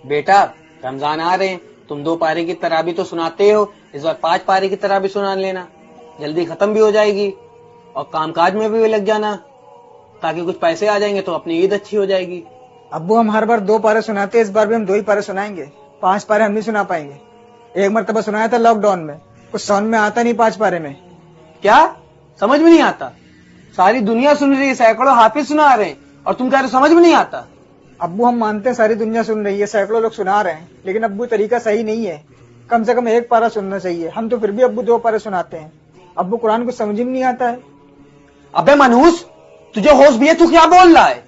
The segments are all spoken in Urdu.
بیٹا رمضان آ رہے ہیں، تم 2 پارے کی تراویح تو سناتے ہو، اس بار 5 پارے کی تراویح سنا لینا، جلدی ختم بھی ہو جائے گی اور کام کاج میں بھی لگ جانا تاکہ کچھ پیسے آ جائیں گے تو اپنی عید اچھی ہو جائے گی۔ ابو ہم ہر بار 2 پارے سناتے ہیں، اس بار بھی ہم 2 ہی پارے سنائیں گے، 5 پارے ہم نہیں سنا پائیں گے۔ ایک مرتبہ سنایا تھا لاک ڈاؤن میں، کچھ سمجھ میں آتا نہیں 5 پارے میں۔ کیا سمجھ میں نہیں آتا؟ ساری دنیا سن رہی ہے، سینکڑوں حافظ سنا رہے ہیں اور تم کہہ رہے سمجھ میں نہیں آتا؟ ابو ہم مانتے ہیں ساری دنیا سن رہی ہے، سینکڑوں لوگ سنا رہے ہیں، لیکن ابو طریقہ صحیح نہیں ہے، کم سے کم 1 پارا سننا چاہیے۔ ہم تو پھر بھی ابو 2 پارے سناتے ہیں، ابو قرآن کو سمجھ میں نہیں آتا ہے۔ ابے منحوس، تجھے ہوش بھی ہے؟ تو کیا بول رہا ہے؟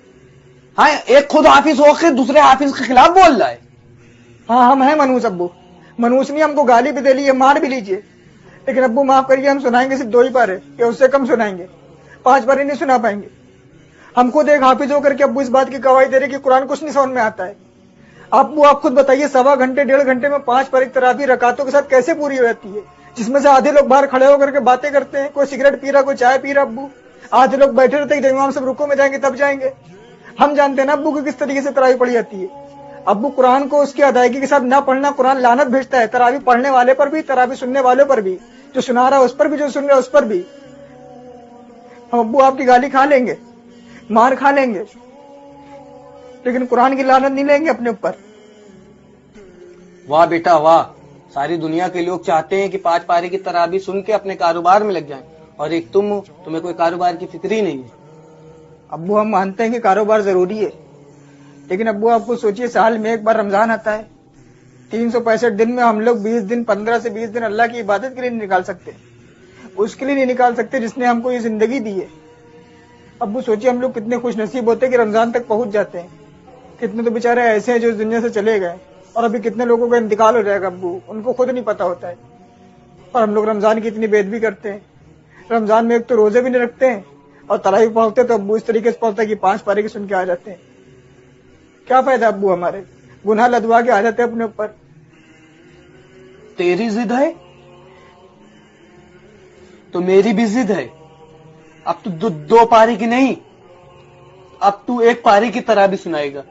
ہاں، ایک خود حافظ ہو کے دوسرے حافظ کے خلاف بول رہا ہے۔ ہاں ہم ہیں منوس ابو، منوس نہیں، ہم کو گالی بھی دے لیجیے، مار بھی لیجیے، لیکن ابو معاف کریے، ہم سنائیں گے صرف 2 ہی پارے یا اس سے کم سنائیں گے، 5 پارے نہیں سنا پائیں گے۔ ہم خود ایک حافظ ہو کر کے ابو اس بات کی گواہی دے رہے کہ قرآن کچھ نہیں سمجھ میں آتا ہے۔ ابو آپ خود بتائیے، 1.25 گھنٹے 1.5 گھنٹے میں 5 پارے کی تراویح رکعتوں کے ساتھ کیسے پوری ہو جاتی ہے، جس میں سے آدھے لوگ باہر کھڑے ہو کر کے باتیں کرتے ہیں، کوئی سگریٹ پی رہا، کوئی چائے پی رہا، ابو آدھے لوگ بیٹھے رہتے ہیں جب امام صاحب رکوع میں جائیں گے تب جائیں گے۔ ہم جانتے ہیں نا ابو کو کس طریقے سے تراویح پڑھی جاتی ہے۔ ابو قرآن کو اس کی ادائیگی کے ساتھ نہ پڑھنا، قرآن لعنت بھیجتا ہے، تراویح پڑھنے والے پر بھی، تراویح سننے والوں پر بھی، جو سنا رہا ہے اس پر بھی، جو سن رہا ہے اس پر بھی۔ ہم ابو آپ کی گالی کھا لیں گے، مار کھا لیں گے، لیکن قرآن کی لعنت نہیں لیں گے اپنے اوپر۔ واہ بیٹا واہ، ساری دنیا کے لوگ چاہتے ہیں کہ 5 پارے کی تراویح سن کے اپنے کاروبار میں لگ جائیں، اور ایک تم ہو، تمہیں کوئی کاروبار کی فکر ہی نہیں ہے۔ ابو ہم مانتے ہیں کہ کاروبار ضروری ہے، لیکن ابو آپ کو سوچئے، سال میں 1 بار رمضان آتا ہے، 365 دن میں ہم لوگ 20 دن، 15 سے 20 دن اللہ کی عبادت کے لیے نہیں نکال سکتے، اس کے لیے نہیں نکال سکتے جس نے ہم کو یہ زندگی دی ہے۔ ابو سوچئے ہم لوگ کتنے خوش نصیب ہوتے ہیں کہ رمضان تک پہنچ جاتے ہیں، کتنے تو بیچارے ایسے ہیں جو اس دنیا سے چلے گئے، اور ابھی کتنے لوگوں کا انتقال ہو جائے گا ابو، ان کو خود نہیں پتا ہوتا ہے، اور ہم لوگ رمضان کی اتنی بے ادبی کرتے ہیں۔ رمضان میں ایک تو روزے بھی نہیں رکھتے ہیں، اور تراویح پڑھتے تو ابو اس طریقے سے پڑھتا ہے کہ 5 پارے کی سن کے آ جاتے ہیں۔ کیا فائدہ ابو، ہمارے گناہ لدوا کے آ جاتے ہیں اپنے اوپر۔ تیری ضد ہے تو میری بھی ضد ہے، اب تو 2 پارے کی نہیں، اب تو 1 پارے کی تراویح سنائے گا۔